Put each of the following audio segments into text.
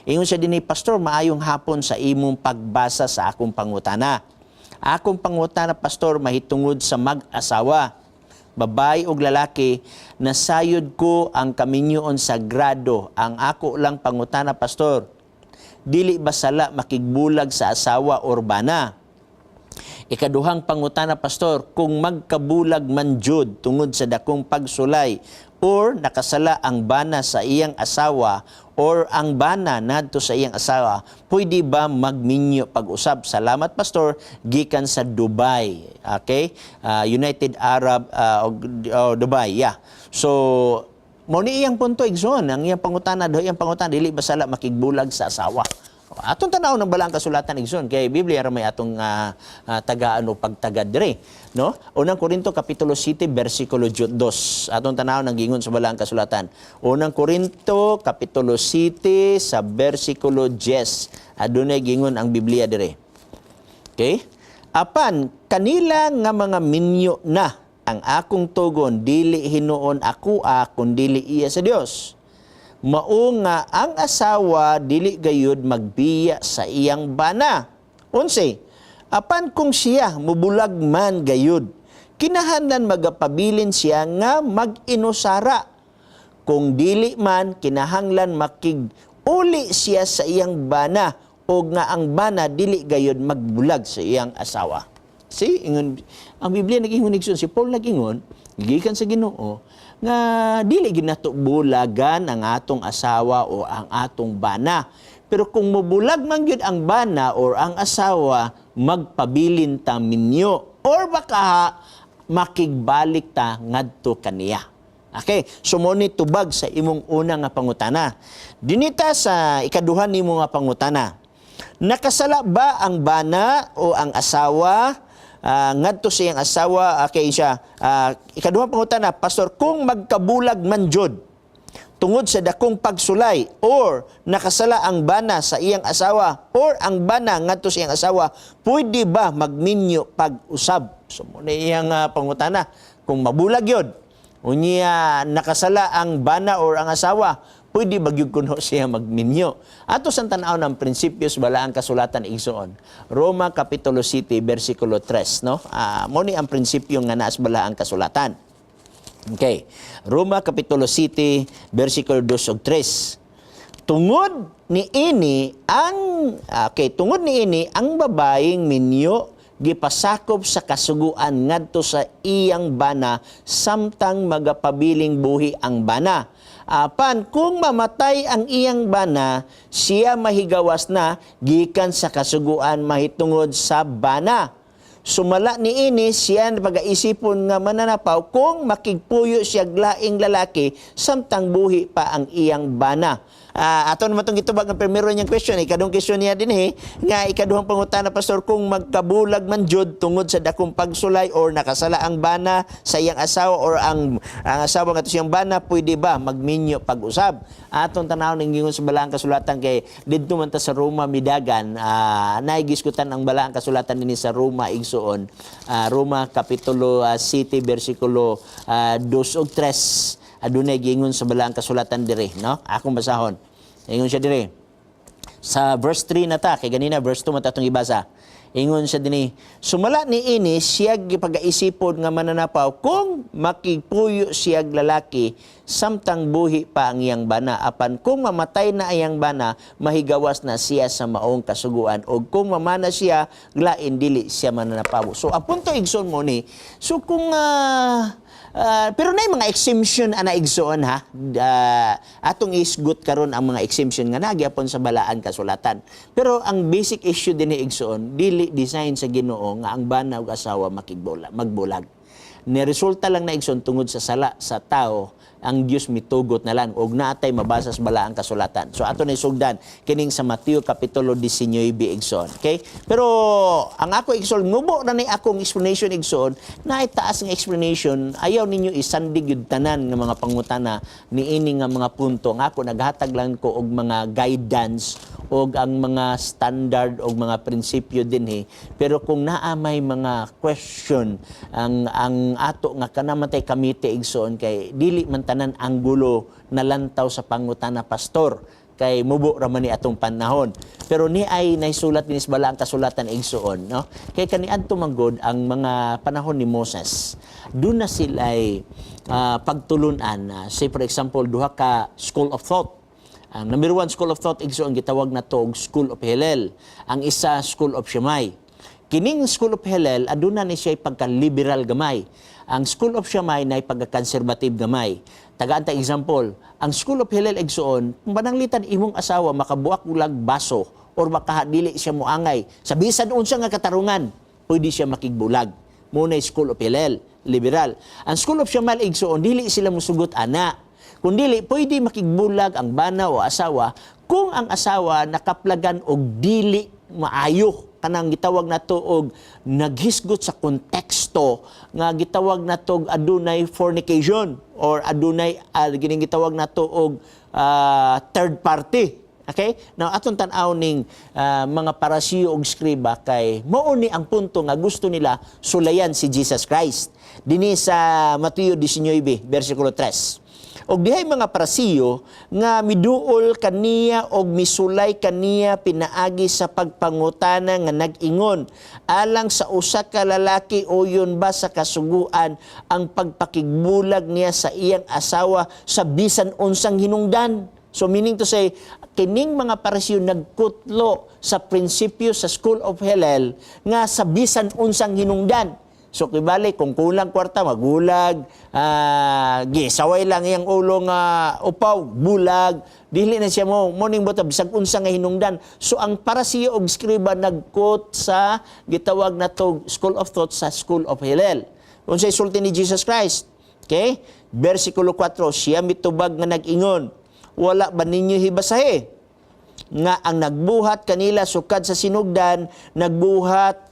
Ingon siya dinhi, Pastor, maayong hapon sa imong pagbasa sa akong pangutana. Akong pangutana, Pastor, mahitungod sa mag-asawa, babae o lalaki, nasayod ko ang kaminyoon sagrado. Ang ako lang pangutana, Pastor, dili ba sala makigbulag sa asawa or bana? Ikaduhang pangutana, Pastor, kung magkabulag man jud tungod sa dakong pagsulay or nakasala ang bana sa iyang asawa or ang bana nadto sa iyang asawa, pwede ba magminyo pag-usab? Salamat, Pastor, gikan sa Dubai. Okay? United Arab Dubai, yeah. So, mo ni iyang punto, igsoon, ang iyang pangutana, dili ba sala makigbulag sa asawa? Atong tanaw ng balang kasulatan igsoon kay Biblia ra may atong pagtagad dire, no? Unang Korinto kapitulo 7 bersikulo 2. Atong tanaw nang gingon sa balang kasulatan. Unang Korinto kapitulo 7 sa bersikulo 10. Adunay gingon ang Biblia dire. Okay? Apan kanila nga mga minyo na ang akong tugon dili hinuon ako kundi iya sa Dios. Mao nga ang asawa dili gayud magbiya sa iyang bana. 11. Apan kung siya mubulag man gayud, kinahanglan magapabilin siya nga mag-inusara. Kung dili man, kinahanglan makig-uli siya sa iyang bana o nga ang bana dili gayud magbulag sa iyang asawa. See, ingon, ang Biblia nag-ingon si Paul nag-ingon, gikan sa Ginoo, nga dili ginato bulagan ang atong asawa o ang atong bana. Pero kung mubulag man gyud ang bana or ang asawa, magpabilin ta minyo or baka makigbalik ta ngadto kaniya. Okay, so mo ni tubag sa imong una nga pangutana. Dinita sa ikaduhan nimo nga pangutana. Nakasala ba ang bana o ang asawa ngadto sa iyang asawa? Okay siya. Ikaduhang pangutana, Pastor, kung magkabulag man jud tungod sa dakong pagsulay or nakasala ang bana sa iyang asawa or ang bana ngadto sa iyang asawa, pwede ba magminyo pag-usab? So mo na iyang pangutana, kung mabulag yun, unya nakasala ang bana or ang asawa, pwede bagyug kuno siya magminyo. Ato sa tanaw ng prinsipyo sa balaang kasulatan igsoon. Roma kapitulo 7 bersikulo 3, no? Mo ni ang prinsipyo nga naa sa balaang kasulatan. Okay. Roma kapitulo 7 bersikulo 2 ug 3. Tungod ni ini ang babaeng minyo gipasakop sa kasuguan ngadto sa iyang bana samtang magapabiling buhi ang bana. Apan kung mamatay ang iyang bana, siya mahigawas na gikan sa kasuguan mahitungod sa bana. Sumala niini siya pag-aisipon nga mananapaw kung makigpuyo siya laing lalaki samtang buhi pa ang iyang bana. Ato naman itong gitubag ang primero niyang question. Ikadong question niya din nga ikaduhang pangutana, Pastor, kung magkabulag man jud tungod sa dakong pagsulay or nakasala ang bana sa iyang asawa or ang asawa nga to siyang bana, pwede ba magminyo pag-usab? Atong tanaw ning gingon sa balaang kasulatan kay didto man ta sa Roma midagan, naigiskutan ang balaang kasulatan dinhi sa Roma igsuon. Roma kapitulo 7 bersikulo 2 ug 3. Adunay gingon sa balaang kasulatan dire, no? Akong basahon. Ingon siya dire. Sa verse 3 na ta, kay ganina verse 2 matatong ibasa. Ingon siya dinhi, sumala niini siya gipag-aisipon nga mananapaw kung makigpuyo siya lalaki samtang buhi pa ang iyang bana. Apan kung mamatay na iyang bana, mahigawas na siya sa maong kasuguan. O kung mamana siya, glain dili siya mananapaw. So ang punto igsoon mo ni, so kung pero na mga exemption ana igsoon ha. Atong isgut karon ang mga exemption nga nagyapon sa balaan kasulatan. Pero ang basic issue din ni igsoon, dili design sa Ginoo nga ang bana ug asawa magbulag. Ni resulta lang na igsoon tungod sa sala sa tao, ang Dios mitugot na lang og naatay mabasa sa balaang kasulatan. So ato ni sugdan kining sa Mateo kapitulo 19 igsoon. Okay? Pero ang ako igsoon mubo na ni akong explanation igsoon, na itaas nga explanation, ayaw ninyo isandig yud tanan nga mga pangutana niini nga mga punto. Nga ako naghatag lang ko og mga guidance og ang mga standard og mga prinsipyo dinhi. Pero kung naa may mga question ang ato nga kanamatay kamite igsoon kay dili man tanan anggulo nalantaw sa pangutana, Pastor. kay mubo ra man ni atong panahon. Pero ni ay naisulat dinis bala ang kasulatan igsuon, no? Kay kaniadto manggod ang mga panahon ni Moses. Doon na sila ay pagtulunan, say for example duha ka school of thought. Ang number one school of thought igsuon gitawag na to School of Hillel. Ang isa School of Shammai. Kining School of Hillel aduna ni siya pagka-liberal gamay. Ang School of Shammai na pagka-conservative gamay. Tagaan ta example, ang School of Hillel igsuon, kung pananglitan imong asawa makabuak ulag baso or makadili siya moangay, sa bisan unsa nga katarungan, pwede siya makigbulag. Muna School of Hillel, liberal. Ang School of Shammai igsuon, dili sila musugot ana. Kung dili, pwede makigbulag ang bana o asawa kung ang asawa nakaplagan og dili maayo kanang gitawag nato og naghisgot sa konteksto nga gitawag nato adunay fornication or adunay gining gitawag nato og third party. Okay? Now aton tan-aw ning mga parasiyo og skriba kay mao ni ang punto nga gusto nila sulayan si Jesus Christ. Dinhi sa Mateo 19 bersikulo 3. Og dihay mga parasiyo nga miduol kaniya og misulay kaniya pinaagi sa pagpangutana nga nag-ingon alang sa usa ka lalaki uyon ba sa kasuguan ang pagpakigbulag niya sa iyang asawa sa bisan unsang hinungdan. So meaning to say, kining mga parasiyo nagkutlo sa prinsipyo sa School of Hillel nga sa bisan unsang hinungdan. So kibali kung kulang kwarta magulag, gisaway lang iyang ulo nga upaw, bulag, dili na siya mo morning buta bisag unsa nga hinungdan. So ang parasiyo og skriba nagkot sa gitawag na to School of Thought sa School of Hillel. Unsay sulti ni Jesus Christ? Okay? Bersikulo 4, siya mitubag nga nag-ingon, wala ba ninyo hibasahe nga ang nagbuhat kanila sukad sa sinugdan, nagbuhat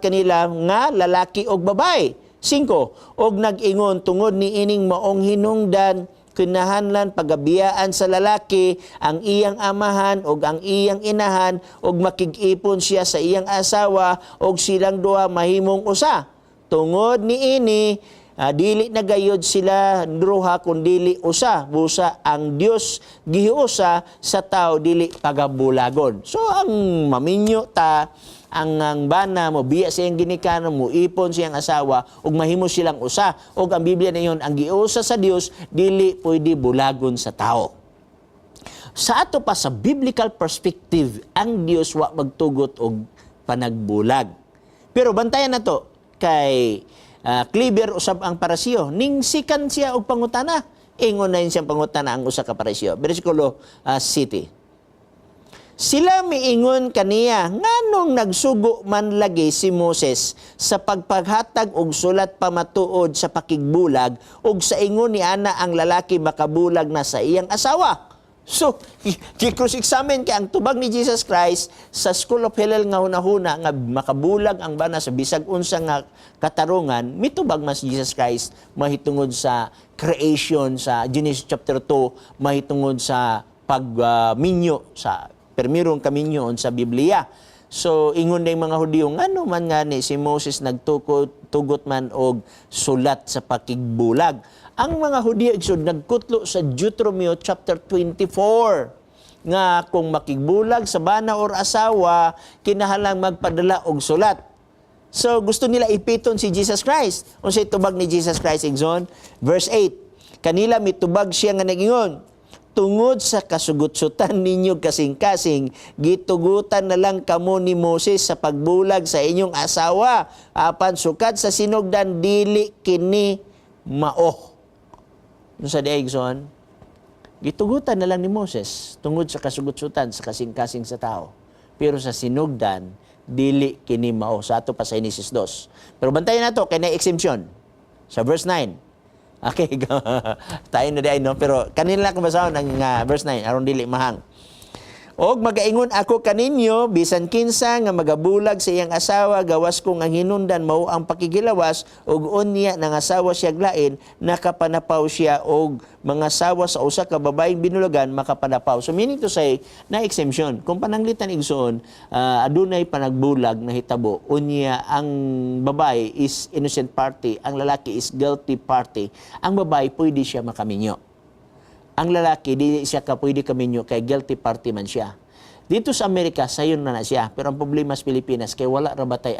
kanila nga lalaki og babae. 5, og nag-ingon tungod ni ining maong hinungdan kinahanglan pagabiyaan sa lalaki ang iyang amahan og ang iyang inahan og makig-ipon siya sa iyang asawa og silang duha mahimong usa. Tungod ni ini dili na gayud sila duha kun dili usa, busa ang Dios gihiusa sa tao dili pagabulagon. So ang maminyo ta ang bana mo biya siyang ginikanan mo ipon siyang asawa ug mahimo silang usa ug ang Biblia nayon ang giusa sa Dios dili pwede bulagon sa tao. Sa ato pa sa biblical perspective ang Dios wa magtugot og panagbulag. Pero bantayan nato kay clever usab ang parasiyo ning sikan siya og pangutana ingon na siyang pangutana ang usa ka parasiyo bersikulo 7. Sila miingon kaniya nganong nagsugo man lagi si Moses sa pagpaghatag og sulat pamatuod sa pakigbulag ug sa ingon ni ana ang lalaki makabulag na sa iyang asawa. So, i-cross-examine kay ang tubag ni Jesus Christ sa School of Hillel nga hunahuna nga makabulag ang bana sa bisag unsa nga katarungan, mitubag mas Jesus Christ mahitungod sa creation sa Genesis chapter 2, mahitungod sa pagminyo sa permirong kaminyoon sa Biblia. So, ingon ng mga Hudyo, ano man nga ni si Moses nagtugot man og sulat sa pakigbulag. Ang mga Hudyo igsud nagkutlo sa Deuteronomy chapter 24 nga kung makigbulag sa bana or asawa kinahanglang magpadala og sulat. So gusto nila ipiton si Jesus Christ. Unsay tubag ni Jesus Christ igsoon? Verse 8. Kanila mitubag siya nga nagingon, tungod sa kasugutsutan ninyo kasing-kasing, gitugutan na lang kamo ni Moses sa pagbulag sa inyong asawa, apan sukad sa sinugdan dili kini mao. Sa Daigson, gitugutan na lang ni Moses tungod sa kasugutsutan sa kasing-kasing sa tao. Pero sa sinugdan, dili kini mao. Sa ato pa sa Genesis 2. Pero bantayan nato kay na exemption. Sa verse 9. Okay, tayo na di no? Pero kanila lang basahon ang verse 9, aron dili mahang. Og magaingon ako kaninyo, bisan kinsa nga magabulag sa iyang asawa, gawas kong ang hinundan mao ang pakigilawas, og unya nang asawa siya glain, nakapanapaw siya, og mga asawa sa usa ka babaeng binulagan, makapanapaw. So meaning to say, na exemption. Kung pananglitan igsoon, adunay panagbulag na hitabo, unya ang babae is innocent party, ang lalaki is guilty party, ang babae pwede siya makaminyo. ang lalaki di siya ka pwede kaminyo kay guilty party man siya. Dito sa Amerika sayon na siya, pero ang problema sa Pilipinas kay wala ra batay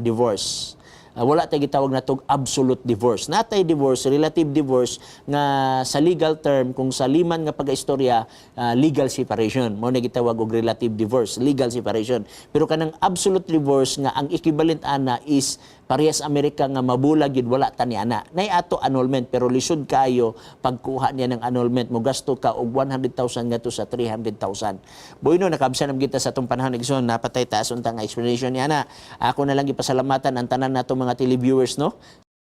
divorce. Wala tay gitawag na tog absolute divorce. Natay divorce, relative divorce nga sa legal term kung sa liman nga pagaistorya legal separation. Mao na gitawag og relative divorce, legal separation. Pero kanang absolute divorce nga ang equivalent ana is parehas Amerika nga mabulag gid wala ta ni ana. Nay ato annulment pero lisod kayo pagkuha niya ng annulment mo gasto ka og 100,000 ngadto sa 300,000. Boyno nakabsan nam kita sa atong panahon igsoon napatay taas unta nga explanation ni ana. Ako na lang gipasalamatan ang tanan nato mga televiewers no